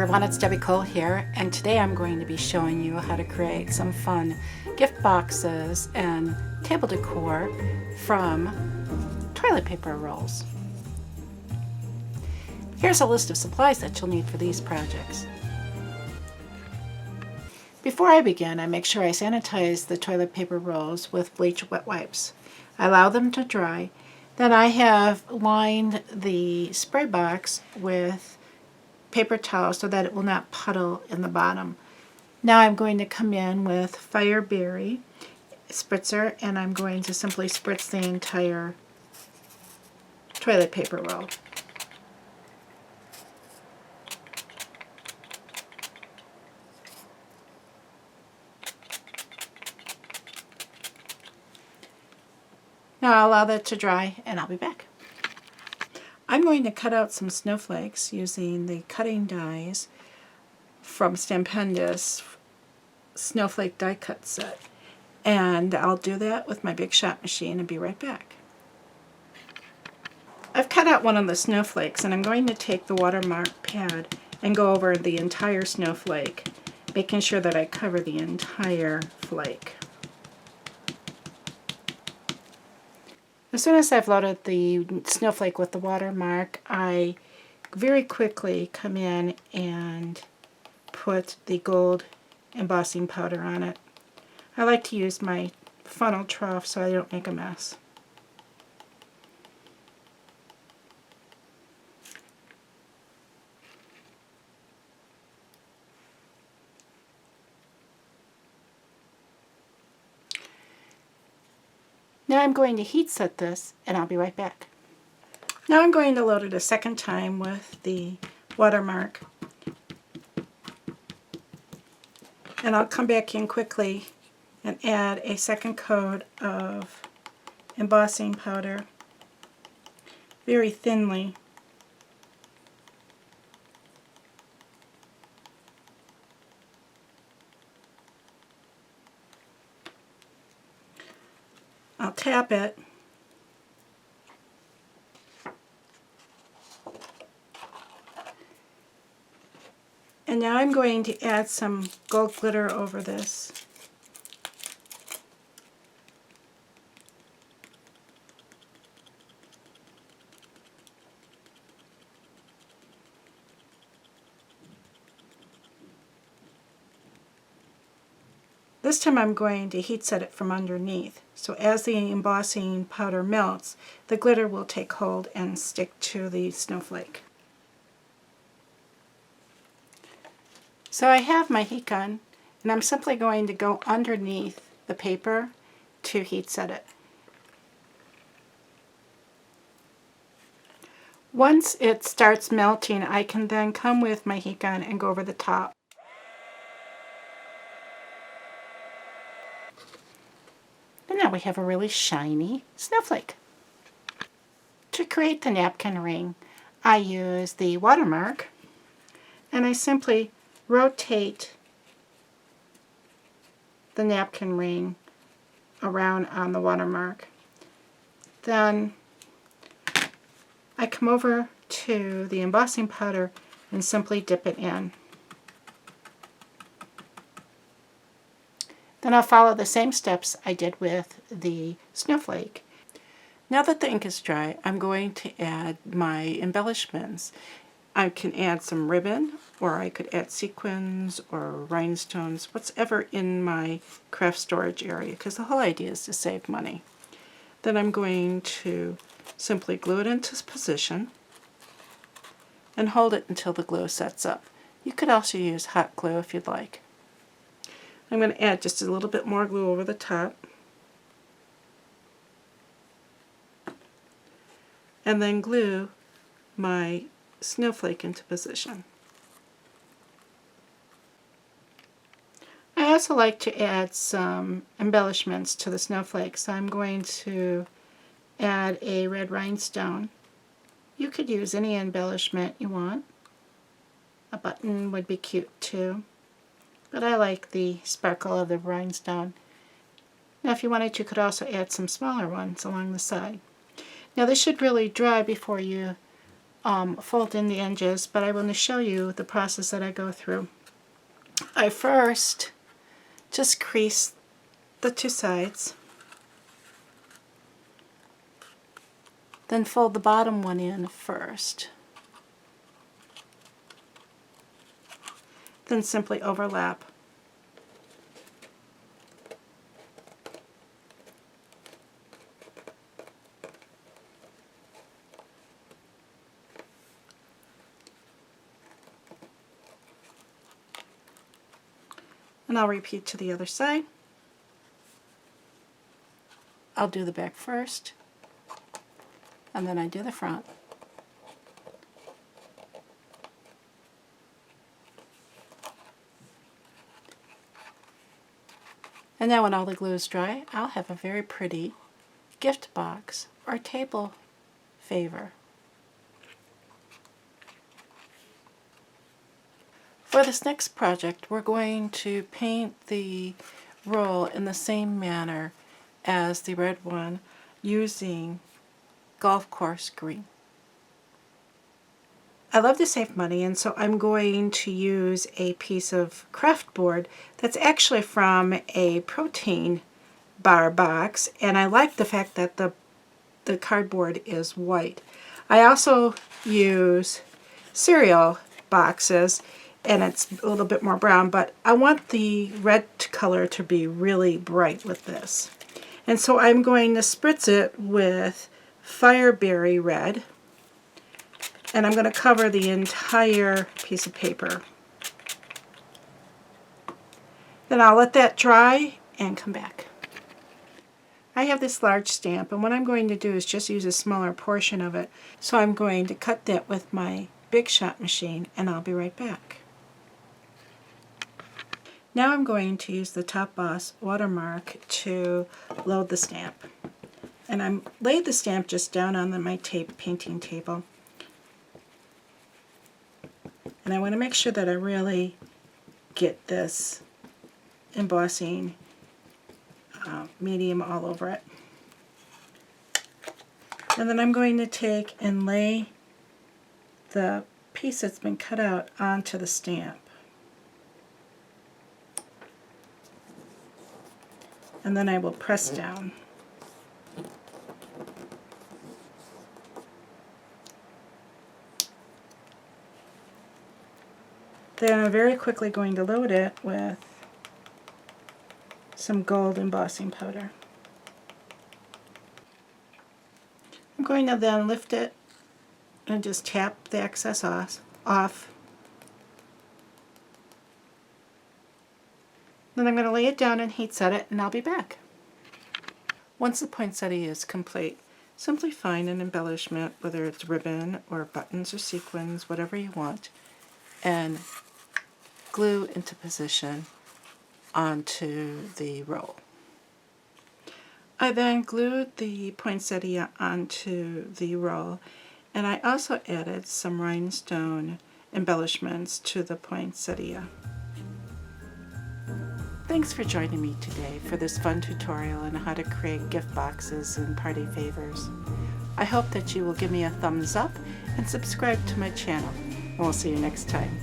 everyone, it's Decor here, and today I'm going to be showing you how to create some fun gift boxes and table decor from toilet paper rolls. Here's a list of supplies that you'll need for these projects. Before I begin, I make sure I sanitize the toilet paper rolls with bleach wet wipes. I allow them to dry. Then I have lined the spray box with paper towel so that it will not puddle in the bottom. Now I'm going to come in with Fireberry spritzer, and I'm going to simply spritz the entire toilet paper roll. Now I'll allow that to dry and I'll be back. I'm going to cut out some snowflakes using the cutting dies from Stampendous Snowflake die cut set. And I'll do that with my Big Shot machine and be right back. I've cut out one of the snowflakes, and I'm going to take the watermark pad and go over the entire snowflake, making sure that I cover the entire flake. As soon as I've loaded the snowflake with the watermark, I very quickly come in and put the gold embossing powder on it. I like to use my funnel trough so I don't make a mess. Now I'm going to heat set this, and I'll be right back. Now I'm going to load it a second time with the watermark, and I'll come back in quickly and add a second coat of embossing powder very thinly. I'll tap it, and now I'm going to add some gold glitter over this. This time I'm going to heat set it from underneath, so as the embossing powder melts, the glitter will take hold and stick to the snowflake. So I have my heat gun, and I'm simply going to go underneath the paper to heat set it. Once it starts melting, I can then come with my heat gun and go over the top. And now we have a really shiny snowflake. To create the napkin ring, I use the watermark, and I simply rotate the napkin ring around on the watermark. Then I come over to the embossing powder and simply dip it in. Then I'll follow the same steps I did with the snowflake. Now that the ink is dry, I'm going to add my embellishments. I can add some ribbon, or I could add sequins or rhinestones, whatever in my craft storage area, because the whole idea is to save money. Then I'm going to simply glue it into position and hold it until the glue sets up. You could also use hot glue if you'd like. I'm going to add just a little bit more glue over the top, and then glue my snowflake into position. I also like to add some embellishments to the snowflake, so I'm going to add a red rhinestone. You could use any embellishment you want. A button would be cute too, but I like the sparkle of the rhinestone. Now if you wanted, you could also add some smaller ones along the side. Now this should really dry before you fold in the edges, but I want to show you the process that I go through. I first just crease the two sides, then fold the bottom one in first, then simply overlap. And I'll repeat to the other side. I'll do the back first, and then I do the front. And now when all the glue is dry, I'll have a very pretty gift box or table favor. For this next project, we're going to paint the roll in the same manner as the red one using golf course green. I love to save money, and so I'm going to use a piece of craft board that's actually from a protein bar box, and I like the fact that the cardboard is white. I also use cereal boxes, and it's a little bit more brown, but I want the red color to be really bright with this. And so I'm going to spritz it with Fireberry Red, and I'm going to cover the entire piece of paper. Then I'll let that dry and come back. I have this large stamp, and what I'm going to do is just use a smaller portion of it. So I'm going to cut that with my Big Shot machine, and I'll be right back. Now I'm going to use the Top Boss watermark to load the stamp. And I laid the stamp just down on my painting table. And I want to make sure that I really get this embossing medium all over it. And then I'm going to take and lay the piece that's been cut out onto the stamp. And then I will press down. Then I'm very quickly going to load it with some gold embossing powder. I'm going to then lift it and just tap the excess off. Then I'm going to lay it down and heat set it, and I'll be back. Once the poinsettia is complete, simply find an embellishment, whether it's ribbon or buttons or sequins, whatever you want, and glue into position onto the roll. I then glued the poinsettia onto the roll, and I also added some rhinestone embellishments to the poinsettia. Thanks for joining me today for this fun tutorial on how to create gift boxes and party favors. I hope that you will give me a thumbs up and subscribe to my channel, and we'll see you next time.